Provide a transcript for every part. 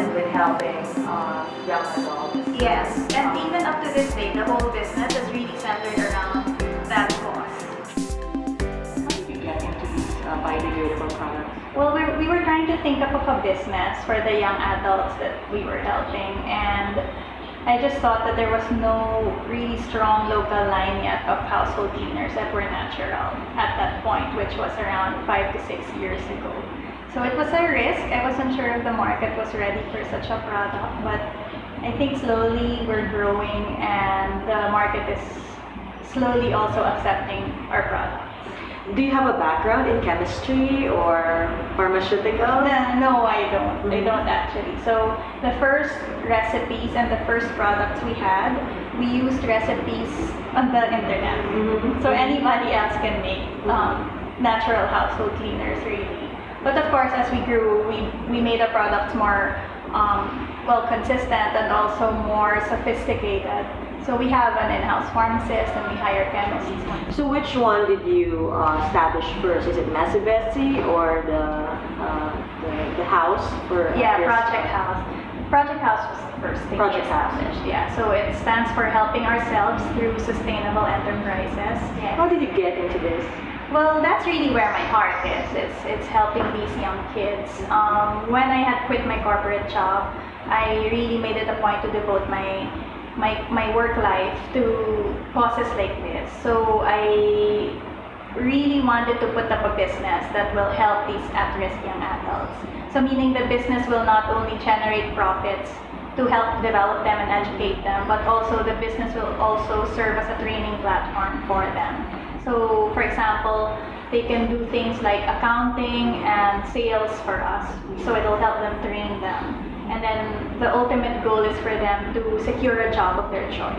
started with helping young adults. Yes, and even up to this day, the whole business is really centered around that cause. How did you get into these biodegradable products? Well, we were trying to think up of a business for the young adults that we were helping, and I just thought that there was no really strong local line yet of household cleaners that were natural at that point, which was around 5 to 6 years ago. So it was a risk. I wasn't sure if the market was ready for such a product, but I think slowly we're growing and the market is slowly also accepting our products. Do you have a background in chemistry or pharmaceuticals? No, I don't. I don't actually. So the first recipes and the first products we had, we used recipes on the internet. So anybody else can make natural household cleaners, really. But of course, as we grew, we made the products more well, consistent and also more sophisticated. So we have an in-house pharmacist and we hire chemists. So which one did you establish first? Is it Messy Bessy or the house for? Yeah, Project House. Project House was the first thing we established. Yeah, so it stands for helping ourselves through sustainable enterprises. Yeah. How did you get into this? Well, that's really where my heart is. It's helping these young kids. When I had quit my corporate job, I really made it a point to devote my work life to causes like this. So I really wanted to put up a business that will help these at-risk young adults. So meaning the business will not only generate profits to help develop them and educate them, but also the business will also serve as a training platform for them. So for example, they can do things like accounting and sales for us. So it'll help them train them. And then the ultimate goal is for them to secure a job of their choice.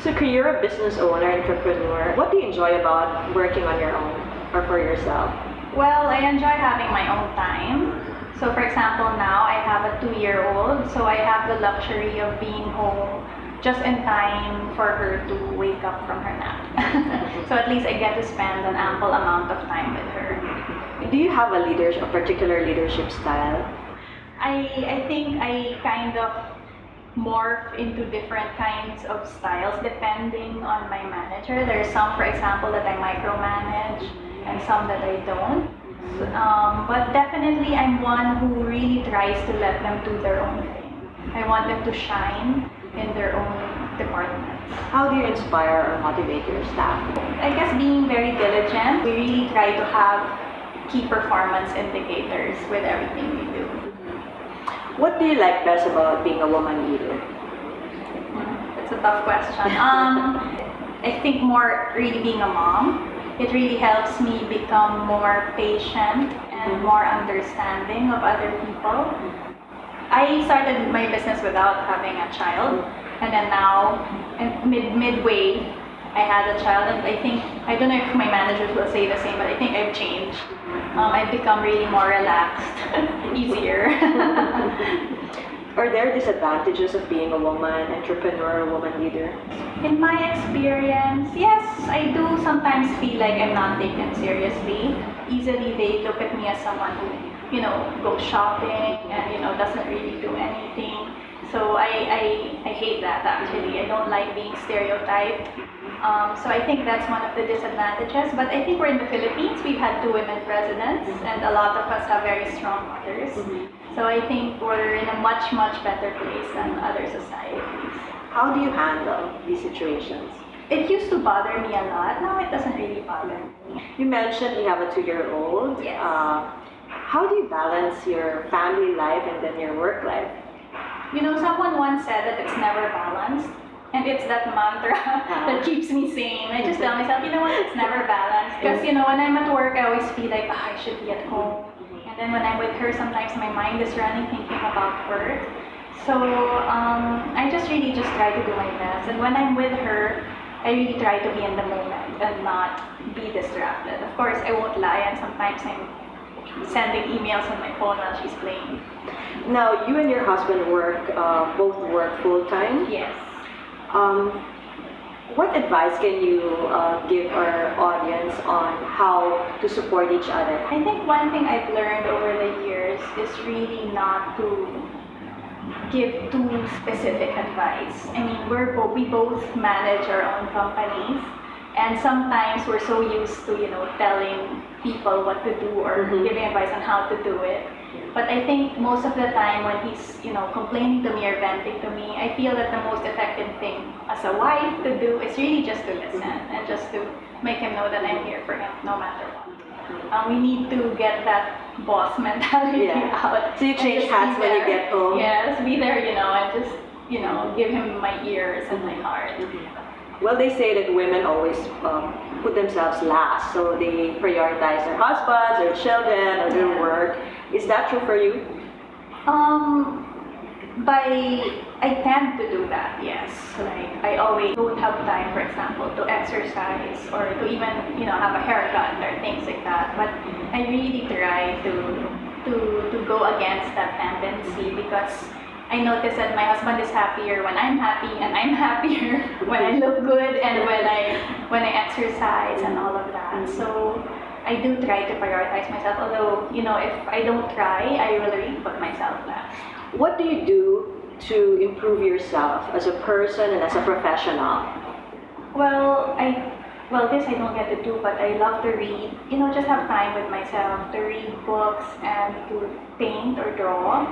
So Krie, you're a business owner, entrepreneur. What do you enjoy about working on your own or for yourself? Well, I enjoy having my own time. So for example, now I have a 2-year-old, so I have the luxury of being home just in time for her to wake up from her nap. So at least I get to spend an ample amount of time with her. Do you have a particular leadership style? I think I kind of morph into different kinds of styles depending on my manager. There are some, for example, that I micromanage and some that I don't. But definitely I'm one who really tries to let them do their own thing. I want them to shine in their own departments. How do you inspire or motivate your staff? I guess being very diligent. We really try to have key performance indicators with everything we do. What do you like best about being a woman leader? That's a tough question. I think more really being a mom. It really helps me become more patient and more understanding of other people. I started my business without having a child, and then now, midway, I had a child, and I don't know if my managers will say the same, but I think I've changed. I've become really more relaxed, easier. Are there disadvantages of being a woman entrepreneur or woman leader? In my experience, yes, I do sometimes feel like I'm not taken seriously. Easily they look at me as someone who, goes shopping and, doesn't really do anything. So I hate that actually. I don't like being stereotyped. So I think that's one of the disadvantages. But I think we're in the Philippines. We've had 2 women presidents, and a lot of us have very strong mothers. So I think we're in a much, much better place than other societies. How do you handle these situations? It used to bother me a lot. Now it doesn't really bother me. You mentioned you have a 2-year-old. Yes. How do you balance your family life and then your work life? Someone once said that it's never balanced. And it's that mantra that keeps me sane. I just tell myself, it's never balanced. Because, when I'm at work, I always feel like, I should be at home. And then when I'm with her, sometimes my mind is running thinking about work. So I just really try to do my best. And when I'm with her, I really try to be in the moment and not be distracted. Of course, I won't lie, and sometimes I'm sending emails on my phone while she's playing. Now, you and your husband both work full-time. Yes. What advice can you give our audience on how to support each other? I think one thing I've learned over the years is really not to give too specific advice. I mean, we both manage our own companies, and sometimes we're so used to, telling people what to do or giving advice on how to do it. But I think most of the time when he's, complaining to me or venting to me, I feel that the most effective thing as a wife to do is really just to listen and just to make him know that I'm here for him no matter what. We need to get that boss mentality out. So you change hats when you get home? Yes, be there, and just, give him my ears and my heart. Well, they say that women always put themselves last, so they prioritize their husbands, their children, or their work. Is that true for you? I tend to do that, yes. Like, I always don't have time, for example, to exercise or to even, have a haircut or things like that. But I really try to go against that tendency, because I notice that my husband is happier when I'm happy, and I'm happier when I look good and when I exercise and all of that. So I do try to prioritize myself, although, if I don't try, I will really put myself last. What do you do to improve yourself as a person and as a professional? Well, this I don't get to do, but I love to read. Just have time with myself to read books and to paint or draw.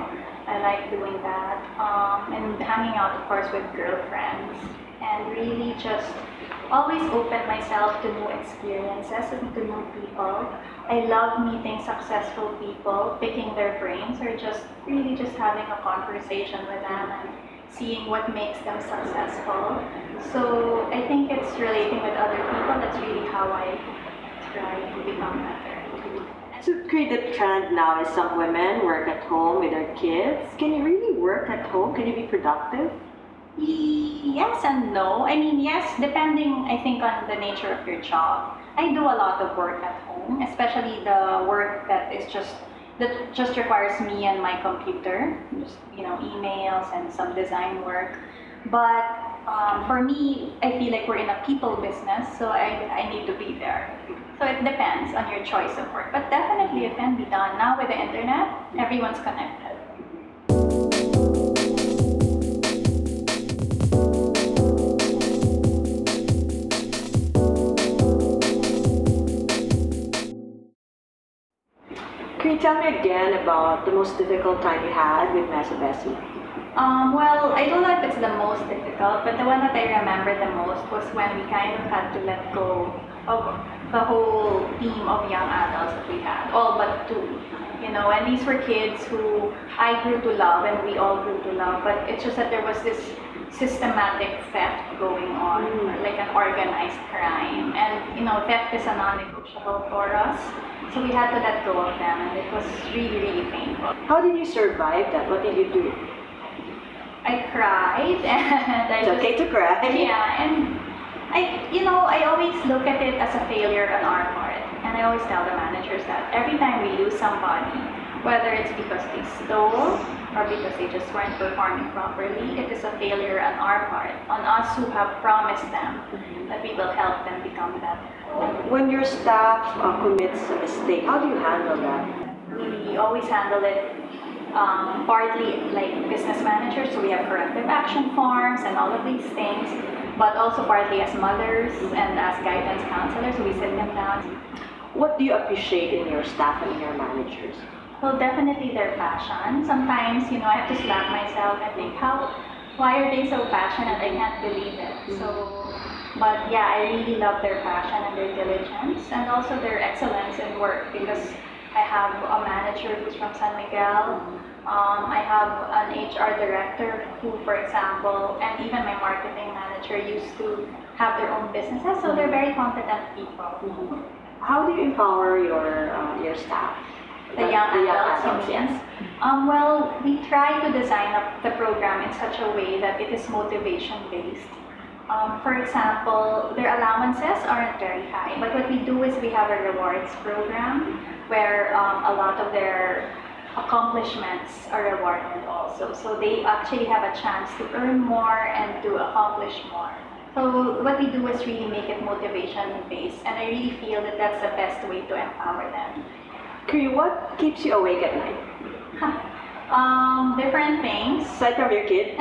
I like doing that. And hanging out, of course, with girlfriends. And really just always open myself to new experiences and to new people. I love meeting successful people, picking their brains, or just having a conversation with them and seeing what makes them successful. So I think it's relating with other people. That's really how I try to become better. So, Krie, the trend now is some women work at home with their kids. Can you really work at home? Can you be productive? Yes and no. I mean, yes, depending, I think, on the nature of your job. I do a lot of work at home, especially the work that just requires me and my computer, just, emails and some design work. But for me, I feel like we're in a people business, so I need to be there. So it depends on your choice of work, but definitely it can be done. Now with the internet, everyone's connected. Can you tell me again about the most difficult time you had with Messy Bessy? Well, I don't know if it's the most difficult, but the one that I remember the most was when we kind of had to let go of the whole team of young adults that we had, all but two. And these were kids who I grew to love and we all grew to love, but it's just that there was this systematic theft going on, like an organized crime. And, theft is a non-negotiable for us. So we had to let go of them, and it was really, really painful. How did you survive that? What did you do? I cried, and It's okay to cry. Yeah, and I always look at it as a failure on our part. And I always tell the managers that every time we lose somebody, whether it's because they stole or because they just weren't performing properly, it is a failure on our part, on us who have promised them that we will help them become better. When your staff commits a mistake, how do you handle that? We always handle it partly like business managers, so we have corrective action forms and all of these things, but also partly as mothers and as guidance counselors, so we sit them down. What do you appreciate in your staff and in your managers? Well, definitely their passion. Sometimes, I have to slap myself and think, why are they so passionate? I can't believe it. But yeah, I really love their passion and their diligence, and also their excellence in work, because I have a manager who's from San Miguel. I have an HR director who, for example, and even my marketing manager used to have their own businesses, so they're very competent people. How do you empower your staff? The young adults, yes. Well, we try to design up the program in such a way that it is motivation-based. For example, their allowances aren't very high, but what we do is we have a rewards program where a lot of their accomplishments are rewarded also. So they actually have a chance to earn more and to accomplish more. So what we do is really make it motivation-based, and I really feel that that's the best way to empower them. Krie, what keeps you awake at night? Different things. Aside from your kid?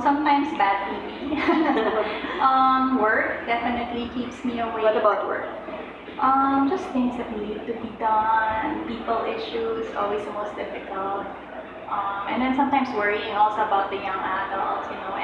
Sometimes bad TV. Work definitely keeps me awake. What about work? Just things that need to be done, people issues, always the most difficult. And then sometimes worrying also about the young adults, you know,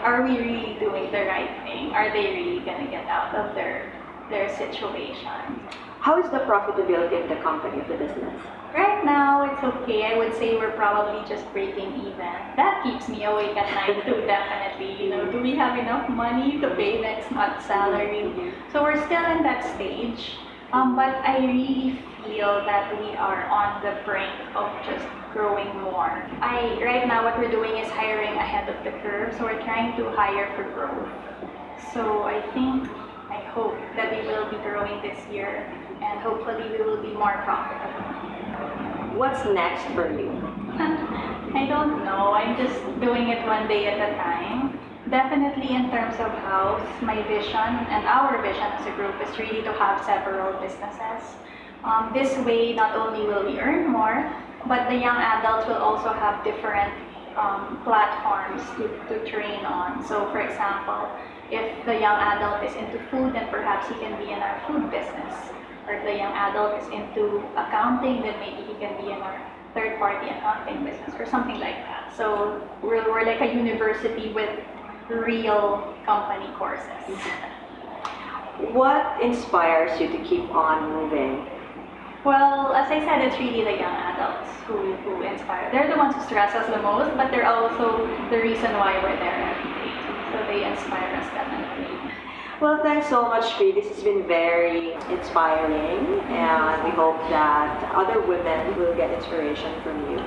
are we really doing the right thing? Are they really going to get out of their situation? How is the profitability of the company, of the business? Right now, it's okay. I would say we're probably just breaking even. That keeps me awake at night too, definitely. You know, do we have enough money to pay next month's salary? So we're still in that stage. But I really feel that we are on the brink of just growing more. Right now, what we're doing is hiring ahead of the curve. So we're trying to hire for growth. So I hope that we will be growing this year, and hopefully we will be more profitable. What's next for you? I don't know. I'm just doing it one day at a time. Definitely in terms of house, my vision and our vision as a group is really to have several businesses. This way, not only will we earn more, but the young adults will also have different platforms to train on. So for example, if the young adult is into food, then perhaps he can be in our food business. Or if the young adult is into accounting, then maybe he can be in our third-party accounting business or something like that. So we're like a university with real company courses. What inspires you to keep on moving? Well, as I said, it's really the young adults who inspire. They're the ones who stress us the most, but they're also the reason why we're there every day. So they inspire us definitely. Well, thanks so much, Krie. This has been very inspiring, and we hope that other women will get inspiration from you.